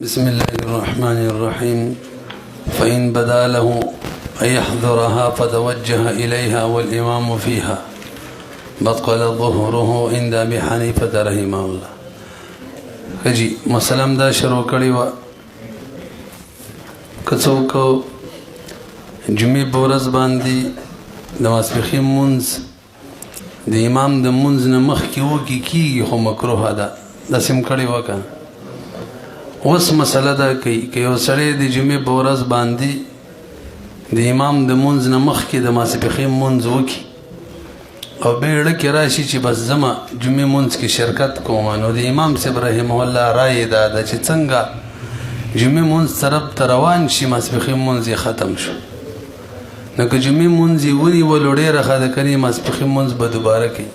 بسم الله الرحمن الرحيم فإن بدا له أن يحضرها فتوجه إليها والإمام فيها بطل ظهره عند أبي حنيفة رحمه الله کجی مسلم دا شروع کړی و کڅوک جمعې بورز باندې د ماسپخین منځ د امام د منځ نه مخکې وکي کیږي خو مکروه ده داسې م کړی وکړه اوس مسله دا کوي که یو سړی د جمعې په ورځ باندې د امام د منځ نه مخکې د ماسپخین منځ وکړي او بیړه کې راشي چې بس زما جمعې منځ کې شرکت کوم نو د امام صاحب رحمه الله رایې دا ده چې څنګه جمعې منځ طرف ته روان شي ماسپخین منځ یې ختم شو نو که جمعې منځ یې ونیولو ډېره ښه ده کنې ماسپخین منځ به دوباره کوي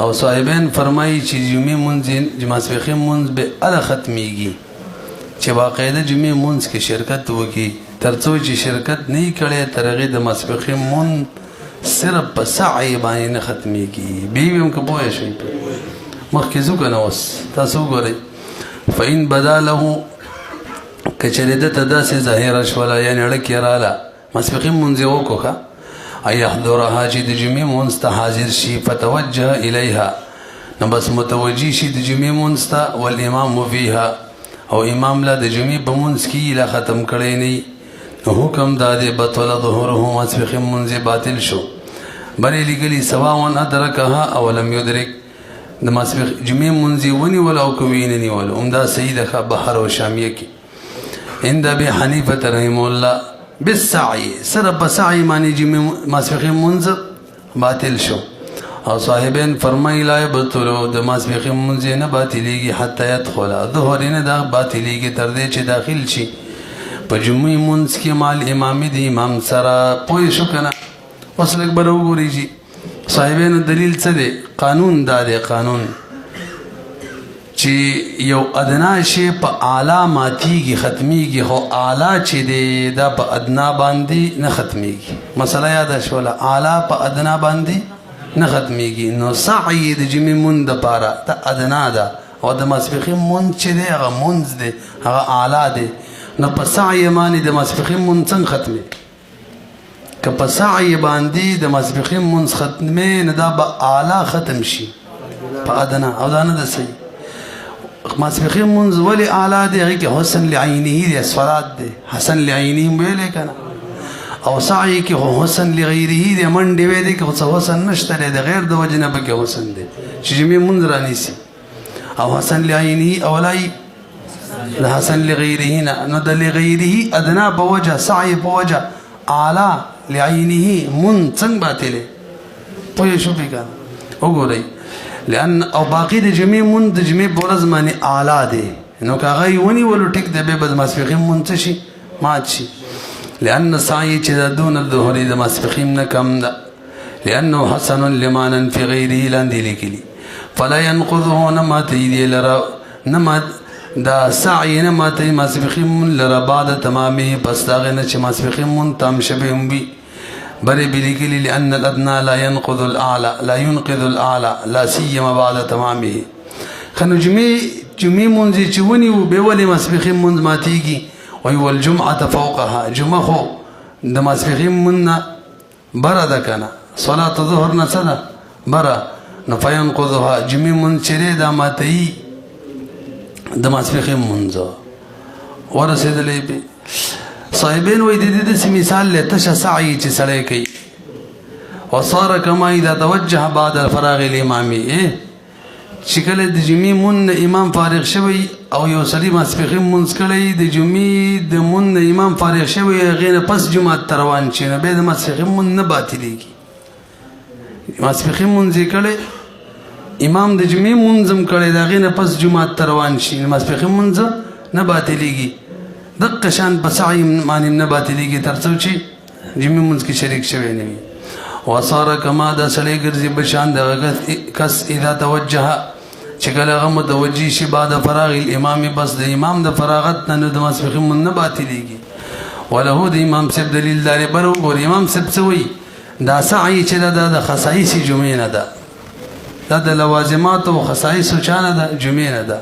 او صاحبین فرمایي چې جمعې منځ ماسپخین منځ به هله ختمیږي چې باقاعده جمعې منځ کې شرکت وکړي تر څو چې شرکت نه یې کړی تر هغې د ماسپخین منځ صرف په سعی باندې نه ختمیږي بیا هم که پوه شئ مخکې ځو که نه اوس تاسو وګورئ فإن بدا له که چېرې ده ته داسې ظاهره شوله یعنې اړه کې راله ماسپخین منځ یې وکړو ایحضرها چې د جمعې منځ ته حاضر شي فتوجه الیها نو بس متوجه شي د جمعې منځ ته والامام فیها او امام لا د جمعې په منځ کې لا ختم کړی نه نو حکم دا دی بطل ظهوره ماسپخین منځ باطل شو بلې لیکلي سواء ادرکها او لم یدرک د ماسپخین جمعې منځ یې ونیول او که ویې نه نیول همدا صحیح ده ښه بحر او شامیه کې عند ابي حنیفة رحمه الله بالسعی صرف بسعی معنی جمعې ماسپخین منځ باطل شو او صاحبین فرمایي لا یبطلو د ماسپخین منځ نه باطلیږي حتی یدخله ظهر نه دا باطلیږي تر دې چې داخل شي په جمعې منځ کې مال امامي د امام سره پوه شو که نه اوس لږ به راوګورئ چې صاحبینو دلیل څه دی قانون دا دی قانون چې یو ادنا شی په اعلی ماتیږي ختمیږي خو اعلی چې دی دا په ادنا باندې نه ختمیږي مسله یاده شوله اعلی په ادنا باندې نه ختمیږي نو سعی د جمعې منځ دپاره دا ادنا ده او د ماسپخین منځ چې دی هغه منځ دی هغه اعلی دی نو په سعی باندې د ماسپخین منځ څنګه ختمي که په سعی باندې د ماسپخین منځ ختمي نو دا به اعلی ختم شي په ادنا او دا نه ده صحیح ماسپخین منځ ولې اعلی دی هغې کې حسن لعینه دی اسفرات دی حسن لعینه م ویلی که نه او سعی کې خو حسن لغیره دی منډې ویلی کې خو څه حسن نشته دی د غیر د وجې نه پکې حسن دی چې جمعې منځ رانیسي او حسن لعینه اولای د حسن لغیره نه نو د لغیره ادنا په وجه سعی په وجه اعلی لعینه منځ څنګه باطلې پوه شو پې که نه وګورئ لأن او باقی د جمعې منځ د جمعې په ورځ باندې اعلی دی نو که هغه یې ونیولو ټیک دی بیا به د ماسپخین منځ څه شي مات شي لأن سعی چې دا دون الظهر د ماسپخین نه کم ده لأنه حسن لمانا فی غیره لاندې لیکلي فلا ينقضه نه ماتوي دی لره نه دا سعی نه ماتوي ماسپخین لره بعد تمامه پس د هغې نه چې ماسپخین منځ تام شوی هم وي بری بلیکلی لأن الادنى لا ينقض الاعلى لا ينقض الاعلى لا سيما بعد تمامه خنو جمعې منځ چې ونیو بیا ولې ماسپخین منځ ماتیږي وی والجمعة فوقها جمعه خو د ماسپخین منځ نه بره ده که نه صلاة ظهر نه څه ده بره نو فینقضها جمعې منځ چې دی دا ماتوي د ماسپخین منځ ورسېدلی پې صاحبین وی د دې داسې مثال لی تشه سعی چې سړی کوي وصاره کما اذا توجه بعد الفراغ الامامي چې کله د جمعې منځ نه امام فارغ شوی او یو سړي ماسپخین منځ کړی د جمعې د منځ نه امام فارغ شوی هغې نه پس جومات ته روان شي نو بیا د ماسپخین منځ نه باطلېږي ماسپخین منځ یې کړی امام د جمعې منځ هم کړی د هغې نه پس جومات ته روان شي نو ماسپخین منځ نه باطلېږي دقه شان په سعی باندې نه باطلېږي تر څو چې جمعې منځ کې شریک شوی نه وي وصاره کما دا سړی ګرځي په شان دغه کس اذا توجه چې کله هغه متوجه شي بعد فراغ الامام بس د امام د فراغت نه نو د ماسپخین منځ نه باطلېږي وله د امام صاحب دلیل دارې بر وګورئ امام صاحب څه وایي دا سعی چې ده دا د خصایص جمعې نه ده دا د لوازماتو او خصایصو چا نه ده جمعې نه ده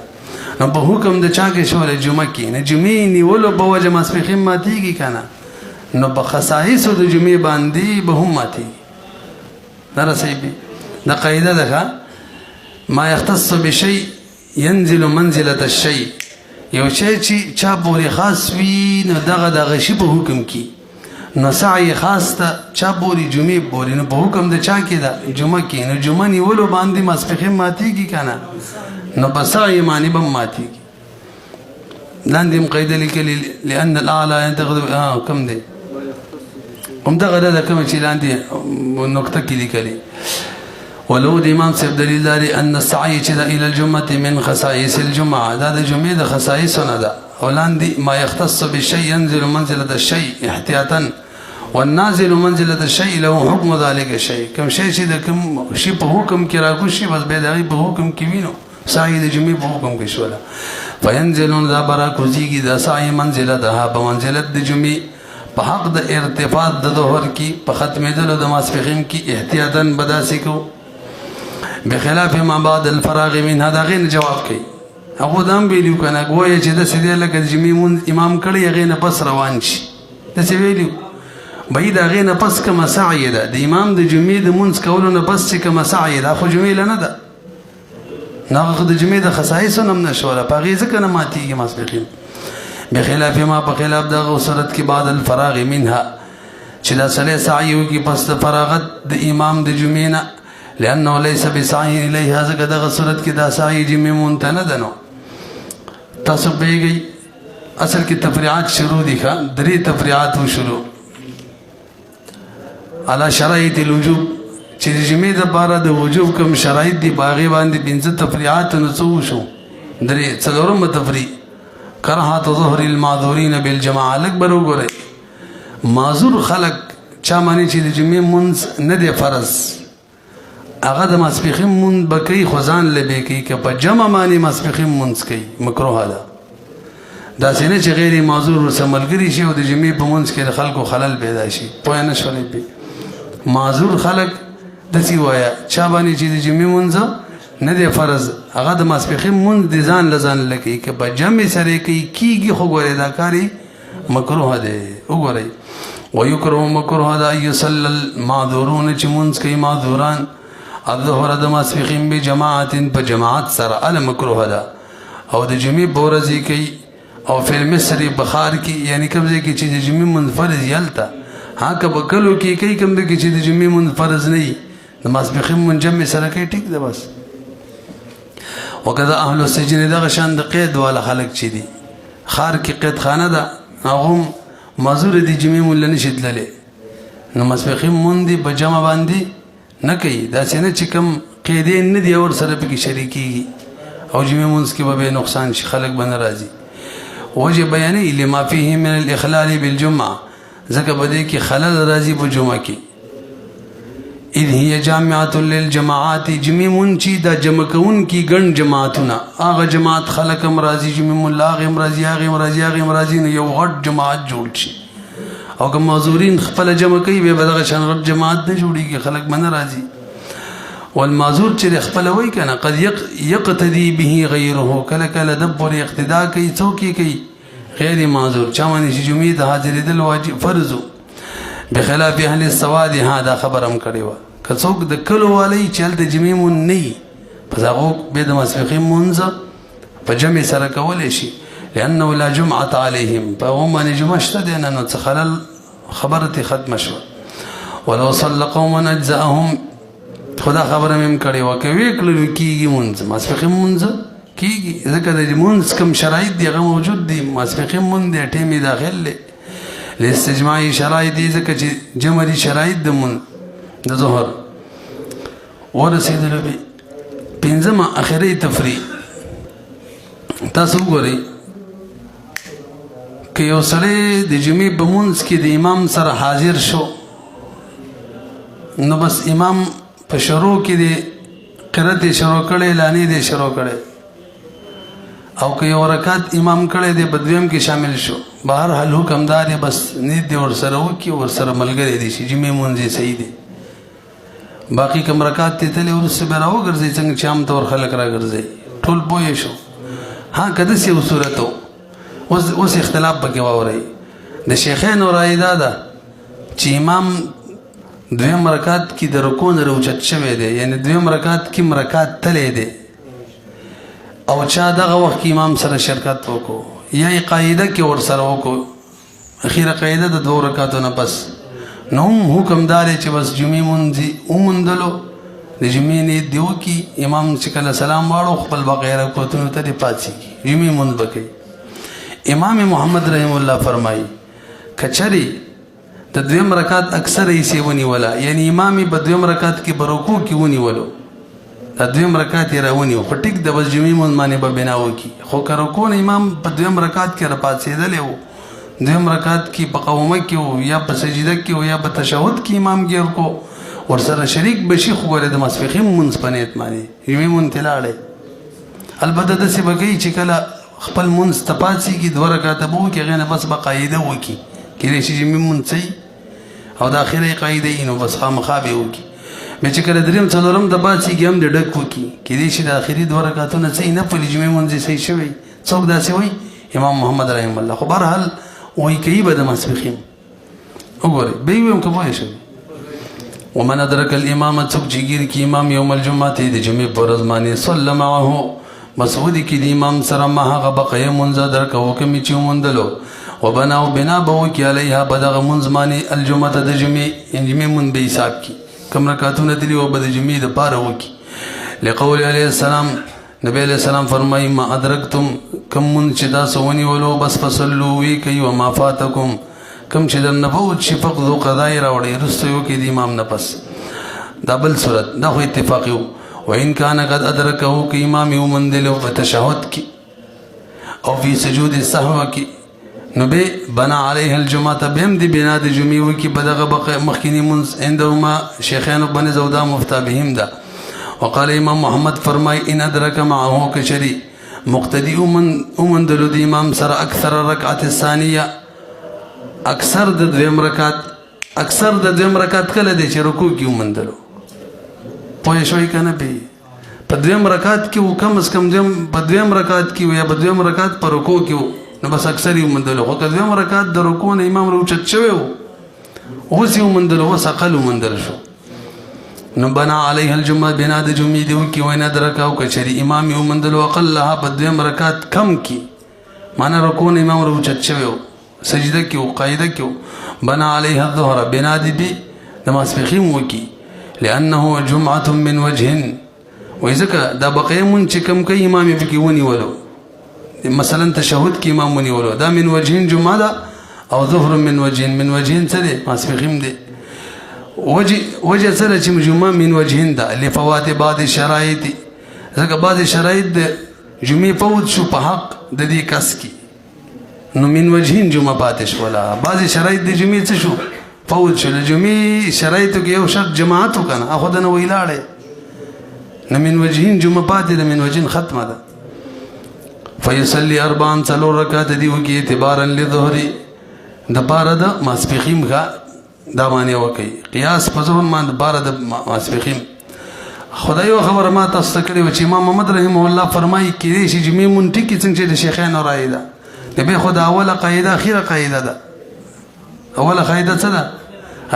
نو په حکم د چا کې شول جمعه کې نه جمعې نیولو په وجه ماسپخین ماتیږي کنه نو په خصائص د جمعې باندې به هم ماتیږي دا رسېږي دا قاعده ده ما يختص بشيء ينزل منزله الشيء یو شی چې چا پورې خاص وي نو دغه شی په حکم کې نو سعی خاص ته چا پورې جمعې پورې نو په حکم د چا کې ده جمعه کې نو جمعه نیولو باندې ماسپخین ماتیږي کنه نو په سعی معنی به ماتیږي لاندې مقیده لیکلي لأن الاعلى ينتقد کم دی هم دغه ده کوم چې لاندې نقطه کې لیکلي ولو د امام صاحب دلیل لري ان السعي الى الجمعه من خصائص الجمعه دا د جمعې د خصائصونه ده ولاندې ما يختص بالشيء ينزل منزله الشيء احتياطا والنازل منزله الشيء له حكم ذلك الشيء کوم شی چې د کوم شی په حکم کې راغوشي بس به دغه په حکم کې وینو سعي د جمعې په حکم کې شولا فينزلون ذا برا کوزيږي د سعي منزله ده په منزله د جمعې په حق د ارتفاع د ظهر کې په ختمېدلو د ماسپخین کې احتیاطاً بداسې کو بخلاف ما بعد الفراغ من هذا غین جواب کوي هغه دام ویلو کنه ګویا چې د سیدی لکه جمعې امام کړي غین پس روان شي د سی ویلو بای دا غین پس کما سعی ده د امام د جمعې د منځ کولو نه پس چې کما سعی ده خو جمعې نه ده ناغه د جمعې د خصایص هم نشوله پغې ځکه نه ماتيږي ماسپخین بخلاف ما په خلاف دغه صورت کې بعد الفراغ منها چې دا سړی سعی وکړي پس د فراغت د امام د جمعې نه لأنه ليس بسعي إليها ځکه دغه صورت کې دا سعی جمعې مونږ ته نه ده نو تاسو پوهېږئ اصل کې تفریعات شروع دي ښه درې تفریعات وشروع علی شرایط الوجوب چې د جمعې دپاره د وجوب کوم شرایط دي په هغې باندې پنځه تفریعات نو څه وشو درې څلورمه تفریع کرهات ظهر المعذورین بالجماعه لږ به وګورئ معذور خلق چا معنی چې د جمعې مونځ نه دی فرض هغه د ماسپخین مونځ به کوي خو ځان له به کوي که په جمع باندې ماسپخین مونځ کوي مکروه ده داسې نه چې غیر معذور ورسره ملګري شي او د جمعې په مونځ کې د خلکو خلل پیدا شي پوه نه شولې پې معذور خلک داسې وایه چا باندې چې د جمعې مونځ نه دی فرض هغه د ماسپخین مونځ د ځان له ځان له کوي که په جمع سره کوي کېږي خو ګورئ دا کار مکروه دی وګورئ ویکرهو مکروه ده یصلی المعذورون چې مونځ کوي معذوران الظهر د ماسپخین بجماعت په جماعت سره ال مکروه ده او د جمعې په ورځې کوي او فی المصر بخار کې یعنی کوم ځای کې چې د جمعې منفرض یلته ها که په کلو کې کوي کوم ځای کې چې د جمعې منفرض نه وي د ماسپخین منجمع سره کوي ټیک ده بس وکذا اهل السجن دغه شان د قید والا خلک چې دي خار کې قید خانه ده هغه معذور دي جمعې مول نه شتللې نو ماسپخین مون دي په جمع باندې نه کوي داسې نه چې کوم قیدین نه دي اور سره پکې شریکېږي او جمعې مونځ کې به نقصان شي خلک به نه راځي وجه بیانې لما فيه من الاخلال بالجمعه ځکه به دې کې خلل راځي په جمعه کې اذ هي جامعه للجماعات جمعې مونځ چې دا جمع کوونکي ګڼ جماعتونه هغه جماعت خلک هم راځي جمعې ملا هغه هم راځي هغه هم راځي هغه هم راځي نو یو غټ جماعت جوړ شي او که معذورین خپل جمع کوي به دغه شان غټ جماعت نه جوړیږي خلک به نه راځي والمعذور چې خپل وای کنه قد یقتدي به غیره کله کله د پورې اقتدا کوي څوک کوي غیر معذور چا باندې چې جمعې د حاضرېدل واجب فرض بخلاف اهل السواد هذا خبرم کړی و که څوک د کلو والی چې هلته جمعې مون نه وي پس هغه بیا د ماسپخین مونځ په جمع سره کولی شي لأنه لا جمعة عليهم فهم من جمعة اشتدين أنه تخلل خبرتي ختم شو ولو صلى قوما أجزاءهم خدا خبر من کړي وکوي کله کیږي مونږ ماسپخین مونږ کیږي ځکه د مونږ کوم شرایط دی هغه موجود دي ماسپخین مونږ د ټیمې داخل له استجماعي شرایط دي ځکه چې جمعي شرایط د مونږ د ظهر ورسېدل به پنځمه اخري تفریح تاسو ګورئ که یو سړی د جمعې په مونځ کې د امام سره حاضر شو نو بس امام په شروع کې د قرات شروع کړي اعلانې دې شروع کړي او که یو رکعت امام کړي دې بدویم کې شامل شو بهر حل حکم دار بس نیت دې ور سره وکي ور سره ملګری دي چې جمعې مونځ صحیح دي باقي کوم رکعت ته تل ور سره راو ګرځي څنګه چې عام طور خلک را ګرځي ټول پوه شو ها که داسې یو صورت و اوس اختلاف پکې واورئ د شیخینو رایې دا ده چې امام دویم رکعت کې د رکوع نه راوچت شوی دی یعنی دویم رکعت کې رکعت تلی دی او چا دغه وخت کې امام سره شرکت وکړو یا یې قاعده کې ورسره وکړو اخیره قاعده د 2 رکعتو نه پس نو هم حکم دا دی چې بس جمعې مونځ وموندلو د جمعې نیت دې وکړي امام چې کله سلام واړو خپل بقیه رکعتونو ته دې پاڅېږي جمعې مونځ به کوي امام محمد رحم الله فرمایي کچری د دویم رکعت اکثر یې ونیوله یعنی امام په دویم رکعت کې به رکوع کې ونیولو د دویم رکعت یې راونیو خو ټیک د بس جمعې مونځ باندې به بنا وکړي خو که رکوع نه امام په دویم رکعت کې راپاڅېدلی و دویم رکعت کې په قومه کې و یا په سجده کې و یا په تشهد کې امام ګیر کو ورسره شریک بشي خو ګوره د ماسپښین مونځ په نیت باندې جمعې مونځ ته لاړی البته داسې به کوي چې کله خپل مونځ ته پاڅېږي 2 رکعته به وکړي هغې نه بس به قاعده وکړي کېدای شي جمعې مونځ صحیح او د اخرې قاعده یي نو بس خامخا به وکړي بیا چې کله دریم څلورم ته پاڅېږي هم د ډک وکړي کېدای شي د اخري 2 رکعتونه صحیح نه پلي جمعې مونځ یې صحیح شوی څوک داسې وایي امام محمد رحم الله خو بهرحال وایي کوي به د ماسپښین وګورئ به یې ویم که پوه شوي ومن ادرک الامام څوک چې ګیر کي امام یوم الجمعه د جمعې په ورځ باندې صلی معه بس ودې کې د امام سره ما هغه بقیه مونځ درکوو کومې چې وموندلو وبناو بنا به وکړي علیها په دغه مونځ باندې الجمعه د جمعې یعنې جمعې مونځ به حساب کړي کوم رکعتونه دلي و به د جمعې دپاره وکړي لقول علیه السلام نبی علیه السلام فرمایي ما ادرکتم کوم مونځ چې داسې ونیولو بس فصلو وی کوي وما فاتکم کم چې درنه فوت شي فقدو قضا یې راوړئ وروسته یې وکړي د امام نه پس دا بل صورت دا خو اتفاقي و وان کان قد ادرکه که امام یې وموندلی په تشهد کې او فی سجود السهو کې نو به بنا علیه الجمعه به هم د بنا د جمعې وکړي په دغه مخکیني مونځ عندهما شیخینو بنظ او دا مفتا بهم ده وقال امام محمد فرمای ان ادرک معه کشری مقتدی وموندلو د امام سره اکثر الرکعت الثانیه اکثر د دویم رکعت کله دی چې رکوع کې وموندلو پوه شوئ که نه په دویم رکعت کې و کم از کم په دویم رکعت کې و یا په دویم رکعت په رکوع کې و نو بس اکثر یې وموندلو خو که دویم رکعت د رکوع نه امام راوچت شوی و اوس یې وموندلو اوس اقل وموندل شو نو بنا علیه الجمعه بنا د جمعې دی وکړي وین ادرکه او که چېرې امام یې وموندلو اقلها په دویم رکعت کم کې معنا رکوع نه امام راوچت شوی و سجده کې و قاعده کې و بنا علیه الظهر بنا دی بی د ماسپښین وکړي لانه جمعه من وجه وایي ځکه دا بقیه مونځ چې کوم کوي امام یې پکې ونیولو مثلا تشهد کې امام ونیولو دا من وجهین جمعه ده او ظهر من وجهین من وجهین څه دی ماسپښین دی وجه سره چې جمعه من وجهین ده لفوات بعض شرایط ځکه بعض شرایط د جمعې فوت شو په حق د دې کس کې نو من وجهین جمعه پاتې شوله بعضې شرایط د جمعې څه شو فوت شو د جمعې شرایطو کې یو شرط جماعت و که نه خو دنه ویلاړی نو من وجهین جمعه پاتې ده من وجهین ختمه ده فیصلي 4 څلور رکعت دي وکړي اعتبارا لظهري دپاره د ماسپښین ښه دا معنی وکړي قیاس په ظهر باندې دپاره د ماسپښین خدای یو خبره ما تاسو ته کړې وه چې امام محمد رحمه الله فرمایي کېدای شي جمعې مونځ ټیکې څنګه چې د شیخینو رایې ده د بیا خو د اوله قاعده اخیره قاعده ده اوله قاعده څه ده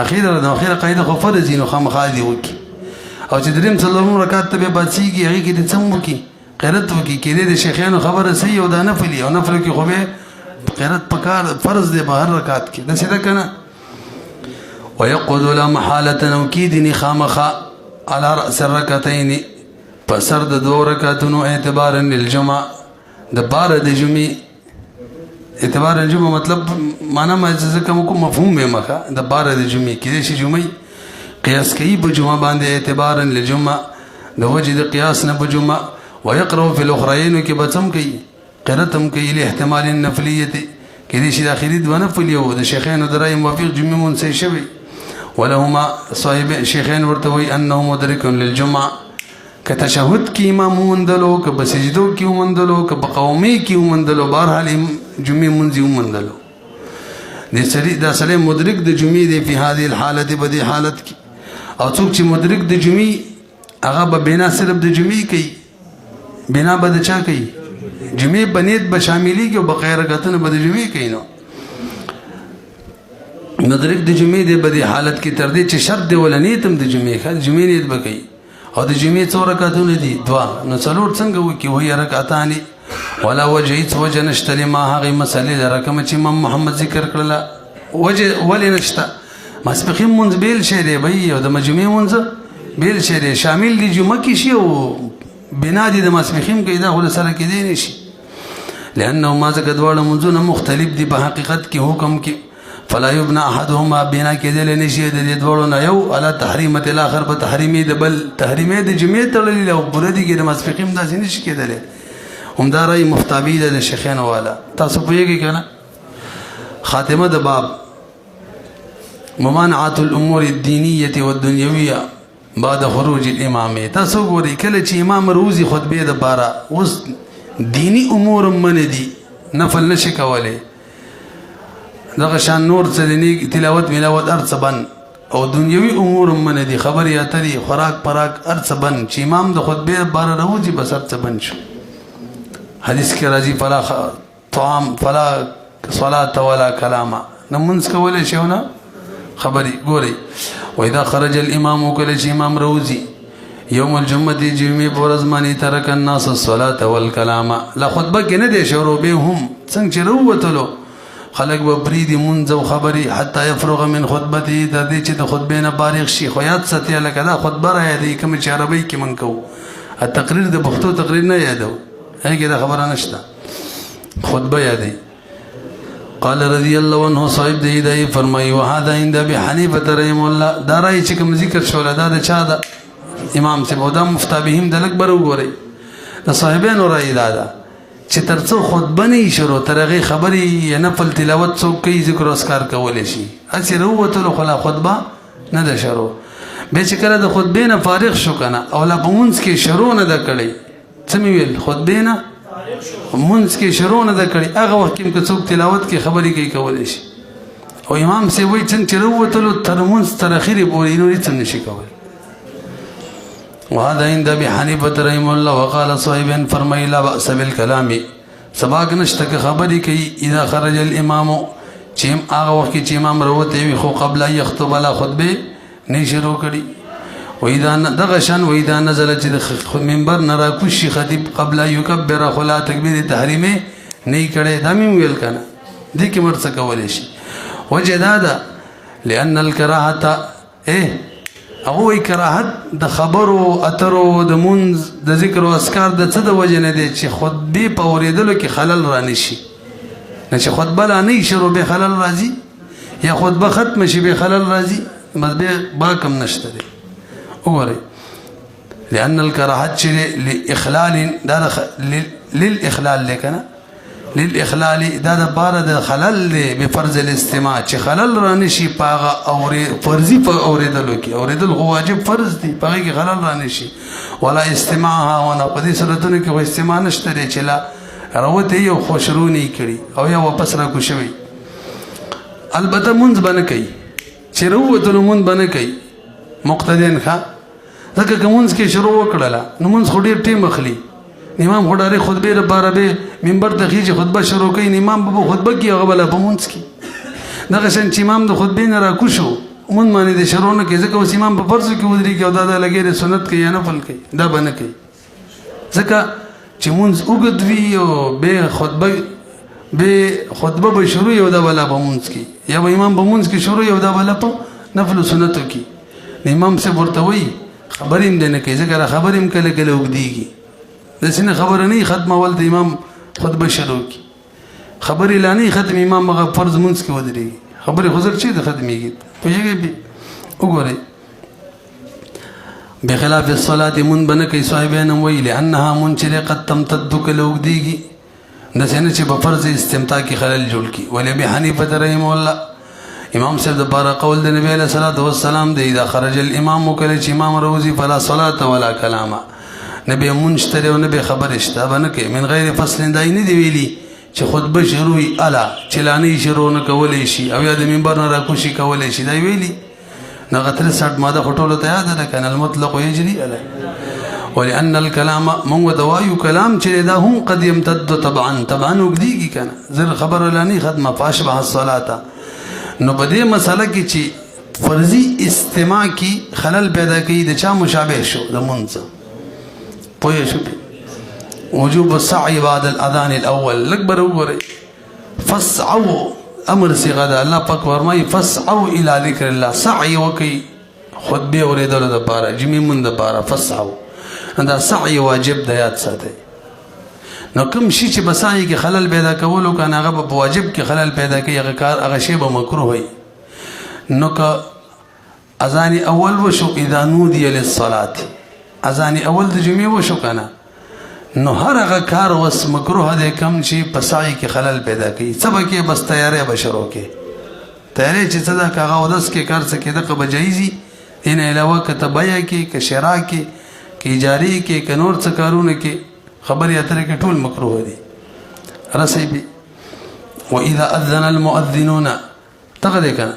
اخیره ده اخیره قاعده خو فرض وي نو خامخا دې وکړي او چې دریم څلورم رکعت ته بیا پاڅېږي هغې کې دې څه هم وکړي قرت وکړي کېدای د شیخیانو خبره صحیح او دا نفل او نفلو کې خو بیا قرت پکار فرض دی په هر رکعت کې داسې ده که نه ویقعد لا محالة او کیدني خامخا على رأس الرکعتین په سر د 2 رکعتونو اعتبارا للجمعه دپاره د جمعې اعتبار الجمعه مطلب معنا ما ځکه کوم مفهوم یې مخه د بار د جمعې کېدای شي جمعې قیاس کوي په جمعه باندې اعتبارا للجمعه د وجه د قیاس نه په جمعه ويقرأ في الاخرين کې بچم کوي قرات هم کوي له احتمال النفليه کېدای شي د اخري د نفل یو د شیخین د رای موافق جمعه مونږ شوی ولهما صاحب شیخین ورته وي انه مدرک للجمعه كتشهد کی امام ومندلو که بسجدو کی ومندلو که بقومی کی ومندلو بهرحال جمعې منځ ومندلو دا سړی مدرک د جمعې دی په هذه الحالت په دې حالت کې او څوک چې مدرک د جمعې هغه به بنا صرف د جمعې کوي بنا به د چا کوي جمعې بنیت به شاملېږي او بقیه رکعتونه به د جمعې کوي نو درک د جمعې دی به دې حالت کې تر دې چې شرط دی ولا نیت هم د جمعې ښه د جمعې نیت به کوي او د جمعې څو رکعتونه دي 2 نو څلور څنګه وکړي وهي رکعتان ولا وجه هیڅ وجه نشته لما هغې مسلې لره کومه چې امام محمد ذکر کړله وجه ولې نشته ماسپښین مونځ بیل شی دی بهی او د مجموعې مونځ بیل شی دی شامل دی جمعه کې شي او بنا دي د ماسپښین کې دا خو سره کېدی نه شي لأنه ما ځکه دواړه مونځونه مختلف دي په حقیقت کې حکم کې فلا يبنى احدهما بنا کېدلی نه شي د دې دواړو نه یو علی تحریمة الاخر په تحریمې د بل تحریمې د جمعې تړلي او پوره دي کې د ماسپښین داسې نه شي کېدلی همدا رأی مفتابی ده د شیخانو والا تاسو پوهېږئ که نه خاتمه د باب ممانعات الامور الدینیة والدنیویه بعد خروج الامام تاسو ګورئ کله چې امام روزي خطبې دپاره اوس دینی امور هم منې دي نفل نشي کولی دغه شان نور څه دی تلاوت ملاوت هر څه بند او دنیوي امور هم منې دي خبرې اترې خوراک پراک هر څه بند چې امام د خطبې دپاره راوځي بس هر څه بند شو حدیث کې راځي فلا طعام فلا صلاة ولا کلامه نه مونځ کولی شي او نه خبرې ګورئ واذا خرج الامام کله چې امام راوځي یوم الجمعه جمعې په ورځ باندې ترک الناس الصلاة والکلام لا خطبه کې نه دی شروع به هم څنګه چې راووتلو خلک به پرېږدي مونځ او خبرې حتی یفرغ من خطبته تر دې چې د خطبې نه فارغ شي خو یاد ساتئ لکه دا خطبه را یادوي کومه چې عربۍ کې موږ کوو تقریر د پښتو تقریر نه یادوو هغې کې دا خبره نشته خطبه یادوي قال رضی الله عنه صاحب د هدایې فرمایي وهذا عند ابي حنیفه رحمه الله دا رایې چې کوم ذکر شوله دا د چا ده امام صاحب او دا مفتابهم د لږ بر وګورئ د صاحبانو رایې دا ده چې تر څو خطبه نه شروع تر هغې خبرې یا نفل تلاوت څوک کوي ذکر و اذکار کولی شي هسې راووتلو خو لا خطبه نه ده شروع بیا چې کله د خطبې نه فارغ شو که نه او لا په مونځ کې شروع نه ده کړی څه مې ویل خطبې نه مونځ کې شروع نه ده کړې هغه وخت کې که څوک تلاوت کې خبرې کوي کولی شي او امام صاحب وایي څنګه چې راووتلو تر مونځ تر اخرې پورې نور هېڅ هم نشي کولی وهذا عند ابي حنيفه رحمه الله وقال صاحبا فرمى لا باس بالكلام سباق نشته که خبرې کوي اذا خرج الامام چې هغه وخت کې چې امام راوتی وي خو قبل ان يخطب لا خطبه نه شروع کړي واذا دغه شان واذا نزل چې منبر نه راکوشي خطیب قبل ان يكبر خلا تکبیر تحریمه نه کړي دا مې ویل کنه دې کې مرڅ کولی شي وجه دا ده لان الكراهه هغه کراهت د خبرو اترو د مونځ د ذکر او اذکار د څه د وجه نه دی چې خطبې په اورېدلو کې خلل رانی شي نه چې خطبه لا نه شروع به خلل راځي یا خطبه ختم شي به خلل راځي بس به باکم نشته دی وګورئ لأن الكراهت چې لاخلال دا للاخلال لیکنه للاخلال دا د بار د خلل بفرض الاستماع چې خلل رانی شي پاغه فرضي په اوریدلو کې اوریدل خو واجب فرض دی پاغه کې خلل رانی شي ولا استماعها وانا په دې صورتونو کې استماع نشته چې لا راوته یو خوشرونی کړي او یا واپس را کوشوي البته مونږ باندې کوي چې راوته مونږ باندې کوي مقتدین ښه ځکه کومونځ کې شروع وکړه نو مونږ خو ډیر ټیم اخلي امام خدای خطبه لپاره به منبر ته خيږي خطبه شروع کوي امام به خطبه کوي هغه بل په مونږ کې دغه شان چې امام د خطبې نه راکوشو مونږ باندې د شروع نه کې ځکه اوس امام په فرض کې ودري کې او دا لګي سنت کې یا نفل کې دا باندې کوي ځکه چې مونږ وګد وی او به خطبه به شروع یو دا بل په مونږ کې یا به امام په مونږ کې شروع یو دا بل په نفل سنت کې امام سے ورته وی خبریم دنه کې ځکه خبریم کله کله وګديږي د سینه خبره نه ختمه ول د امام خطبه شروع کی خبرې لانی ختم امام هغه فرض مونږ کې ودرېږي خبرې خزر چې د ختمېږي پوهېږئ وګورئ بخلاف الصلاة من بنه کوي صاحبان وی لانها منچره قد تمتد کله وګديږي د سینه چې په فرض استمتاع کې خلل جوړ کی ولې ابي حنیفه رحمه الله امام صاحب د بار قول د نبی علیہ الصلوۃ والسلام دی اذا خرج الامام کله چې امام روزي فلا صلاه ولا کلام نبی منشتره او نبی خبر اشته باندې کې من غیر فصل دای نه دی ویلي چې خطبه شروعي الا چلانی شروع نه کولې شي او یا د منبر نه راکوشي کولې شي دا ویلي نغتر 60 ماده خټولو ته یاد ده کنه المطلق یجري الا ولأن الكلام من ودوايو كلام چې دا هم قد يمتد طبعا وګديږي کنه زر خبر لانی خدمه فاشبه الصلاه. نو په دې مسله کې چې فرضي استماع کې خلل پیدا کوي د چا مشابه شو د منځ پوه شو. وجوب السعي بعد الاذان الاول لکبر وګورئ فسعوا امر صيغه ده الله پاک فرمایي فسعوا الى ذكر الله سعي وکي خطبه اوریدل د پاره جمی من د پاره فسعوا دا سعي واجب د یاد ساتي. نو کوم شي چې بسعي کې خلل پیدا کولو کنه هغه په واجب کې خلل پیدا کوي هغه کار هغه شی به مکروه وي. نو که اذان اول وشو اذا نودي للصلاه اذان اول د جمعې وشو کنه نو هر هغه کار وس مکروه دی کم چې پسای کې خلل پیدا کوي سبا کې بس تیارې بشرو کې تیارې چې صدا کاغه ودس کې کار څه کې دغه بجایزي ان علاوه کتبیا کې ک شرا کې ک اجاری کې ک نور څه کارونه کې خبرې اترې کې ټول مکروه دي رسېبي. واذا اذن المؤذنون تغدي کنه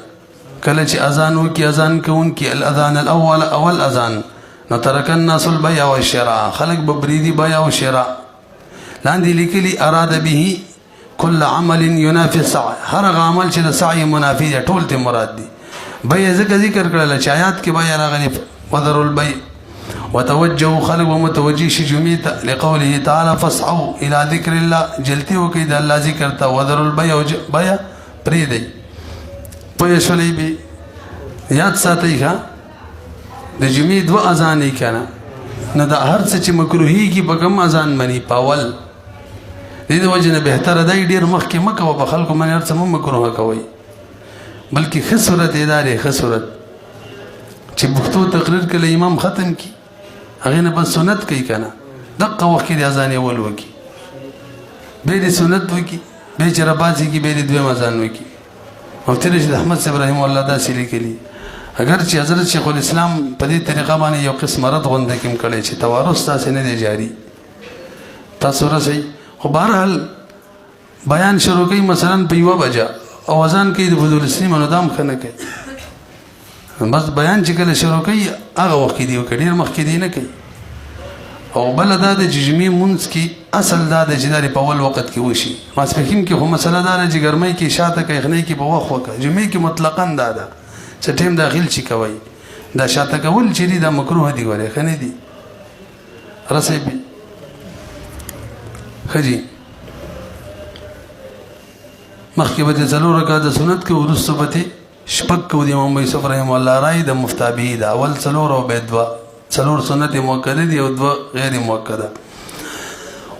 کله چې اذان وکي اذان کوونکی الاذان الاول اول اذان نترك الناس البيع والشراء خلق ببريدي بيع وشراء لاندې لیکلي اراد به كل عمل ينافي السعي هر عمل چې د سعي منافي دی ټول ته مراد دي. بيع ذکر کړل چې آیات کې بيع راغلي وذروا البيع وتوجهوا خلق ومتوجه شجميت لقوله تعالى فاسعوا الى ذكر الله جلتي وکید الله ذکر ته وذروا البيع بيع پریدي پوه شولې به یاد ساتي ښا د جمعې دو اذان کنه نه دا هر څه چې مکروهي کی په کوم اذان منی پاول دې د وجه نه بهتره دی ډیر مخکې مکه په خلکو باندې هر څه مکروه کوي بلکې خسرت ادارې خسرت چې بوختو تقریر کله امام ختم کی هغه نه بس سنت کوي کنه دغه وخت کې اذان اول وکي به دې سنت وکي به چربازي کی به دې دوه اذان وکي او ترې چې احمد ابراهيم الله دا سلی کلی اگر چې حضرت شیخ الاسلام په دې طریقه باندې یو قسم رد غونډه کوم کړي چې توارث تاسو نه دی جاری تاسو راځي خو بهرحال بیان شروع کوي مثلا په یو بجا او اذان کوي د فضول السلام نظام خنه کوي بس بیان چې کله شروع کوي هغه وخت دی او کډیر مخ کې دی نه کوي او بل دا د جمعې مونږ کې اصل دا د جداري په اول وخت کې وشي ماسپخین کې هم مسله دا چې ګرمۍ کې شاته کوي خنه کې په وخت وکړه جمعې کې مطلقاً دا ده چې ټیم داخل شي کوي دا شاته کول چې دی دا مکروه دی وره خنه دی رسېبي خجي مخکې به ضرور رکعت د سنت کې ورسته به شپږ کو دی امام یوسف رحم الله راي د مفتابه دا اول څلور او به دوا څلور سنت مؤکده دي او دوا غیر مؤکده.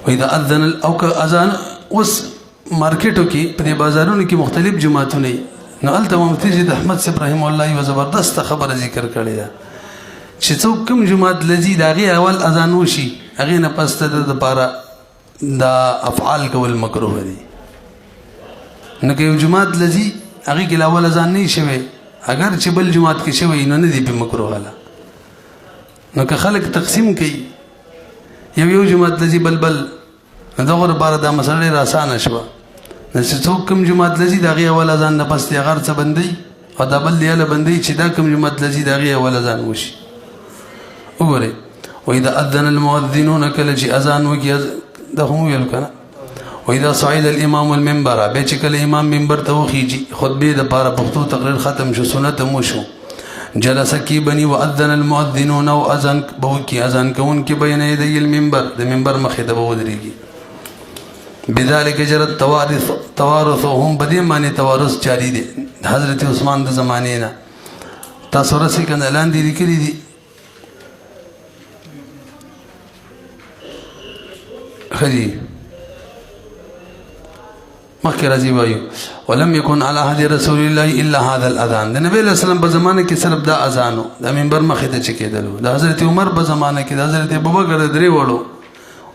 واذا اذن او اذان اوس مارکیټو کې په بازارونو کې مختلف جماعتونه نو الته مفتي احمد ابراهيم الله یو زبردست خبره ذکر کړی ده چې څوک کوم جماعت لذي داغي اول اذان وشي هغه نه پسته د پاره دا افعال کول مکروه دي نو کې جماعت لذي هغه کې اول اذان نه شوي اگر چې بل جماعت کې شوي نو نه دي په مکروه لا نو که خلک تقسیم کوي یو جماعت لذي بل دغه لپاره دا مسله را آسان شوه نو څوک کوم جماعت لذي داغي اول اذان نه پسته هغه څه بندي او دا بل دی له بندي چې دا کوم جماعت لذي داغي اول اذان وشي وګوره واذا اذن المؤذنون كل شيء اذان وکي ده هم ویل کنه واذا صعد الامام المنبر به چې کله امام منبر ته وخیږي خطبه د پاره پښتو تقریر ختم شو سنت مو شو جلس کی بني واذن المؤذنون واذن بو کی اذان کون کی بین یدی المنبر د منبر مخه د بودريږي بذلك جرت توارثهم بدیم معنی توارث جاری دي حضرت عثمان د زمانه نه تاسو رسې کنه اعلان دي کړی دي خدي مخکې راځي وایو ولم يكن على هدي رسول الله الا هذا الاذان د نبی له سلام په زمانه کې صرف دا اذانو د منبر مخې ته چکیدلو د حضرت عمر په زمانه کې د حضرت ابوبکر درې وړو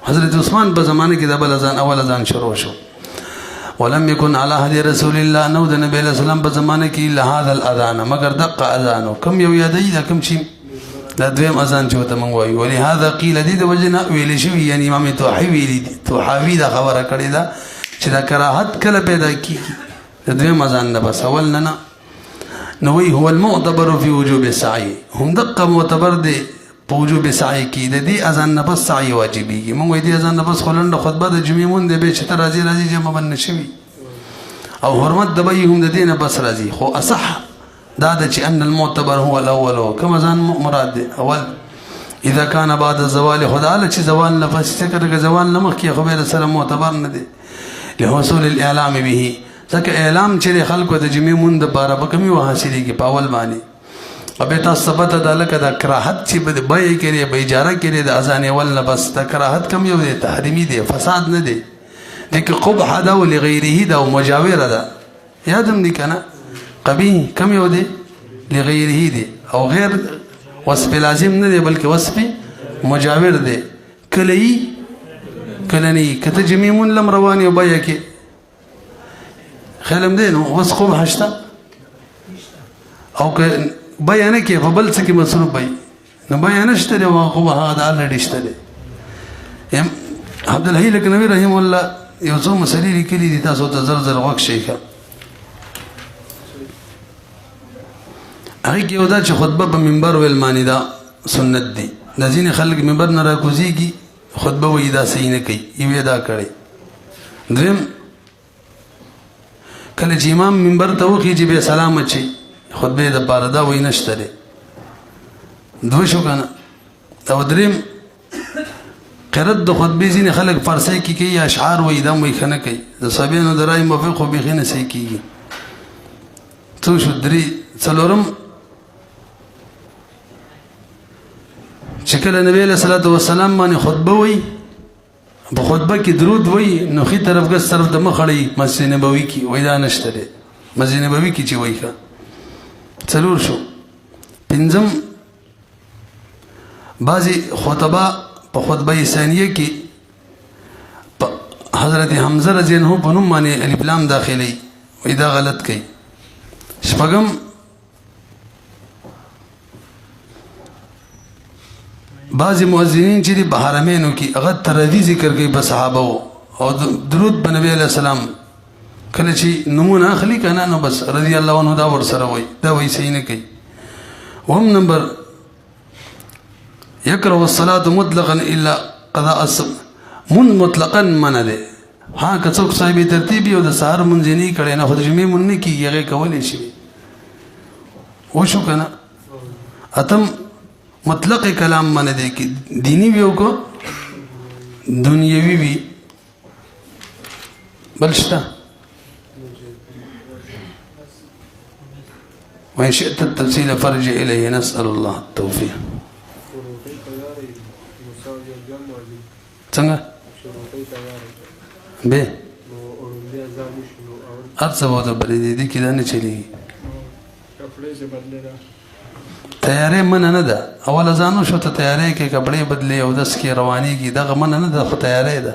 حضرت عثمان په زمانه کې د بل اذان اول اذان شروع شو ولم يكن على هدي رسول الله نو د نبی له سلام په زمانه کې الا هذا الاذان مگر دقه اذانو کم یو یادای دا کم شي دا دویم اذان چې ته مونږ وایو ولهذا قيل دي د وجنا ویل شو یعنی امام توحوی دا خبره کړی دا چې دا کراهت کله پیدا کیږي د دویم اذان نه بس اول نه نو وی هو المعتبر في وجوب السعي هم دقه معتبر دي په وجوب سعی کې د دې اذان نه بس سعی واجبېږي. موږ وایي دې اذان نه بس خو لنډه خطبه د جمعې مونځ دی بیا چې ته راځې جمع به نه شوي او حرمت د بیې هم د دې نه بس راځي. خو اصح دا ده چې ان المعتبر هو الاول کوم اذان مراد دی اول اذا كان بعد الزوال خدا له چې زوال نه پس څه زوال نه مخکې خو به سره معتبر نه دی لحصول الاعلام به ځکه اعلام چې خلکو د جمعې مونځ لپاره به کمی وحاصلېږي په اول باندې او بیا تاسو ثبت ده لکه د کراهت چې به بیې کړي به اجاره کړي د اذان اول نه بس د کراهت کم یو دی تحریمي دی فساد نه دی لیکن قبح ده ولغیره ده او مجاوره ده یادم دي کنه قبیح کم یو دی لغیره دی او غیر وصف لازم نه دی بلکې وصف مجاور دی کلی کلنی کته جمیمون لم رواني او بیا کې خلم دی نو وس قبح شته او که بیا نه کې په بل څه کې مصروف وي نو بیا نشته دی او قبح هغه الریډي شته دی عبد الحی لکنوی رحم الله یو څو مسلې لیکلي دي تاسو ته زر زر وخت شي هغه کې یو دا چې خطبه په منبر ویل معنی دا سنت دی د ځینې خلک منبر نه راکوزیږي خطبه وایي دا صحیح نه کوي یې دا کړی. دریم کله چې امام منبر ته وخیږي بیا سلام اچي خطبې دپاره دا وایي نشته دی دوه شو که نه. او دریم قرت د خطبې ځینې خلک فارسی کې کوي اشعار وایي دا هم وایي ښه نه کوي د صحابیانو د رای موافق خو بیخي نه صحیح کېږي. څو شو درې څلورم چې کله نبی علیه صلات وسلام باندې خطبه وایي په خطبه کې درود وایي نو ښي طرف ګس طرف د مخ اړوي مسجد نبوي کې وایي دا نشته دی مسجد نبوي کې چې وایي ښه. څلور شو. پنځم بعضې خطبه په خطبه ثانیه کې حضرت حمزه رضی الله عنه په نوم باندې الف لام داخلي وایي دا غلط کوي. شپږم بعض مؤذنین چې په حرمینو کې هغه تردی ذکر کوي په صحابه او درود په نبی علیه السلام کله چې نمونه اخلي کنه نو بس رضی الله عنه دا ورسره وایي دا وایي صحیح نه کوي. وهم نمبر يكره الصلاة مطلقا الا قضاء الصبح مطلقا من ده ها که څوک صاحب ترتیب یو د سهار مونځ نه کړي نه خو د جمعې مونځ نه کېږي هغې کولی شي وشو که نه. اتم مطلق کلام منه دی که دینی وي او که دنیوي وي بل شته وإن شئت التفصيل فرجع إليه نسأل الله التوفيق. څنګه به ارڅه وته بلې دي کې دا نه چلیږي تیارې منه نه ده اول ځانو شو ته تیارې کې کپړې بدلې او دس کې روانېږي دغه منه نه ده خو تیارې ده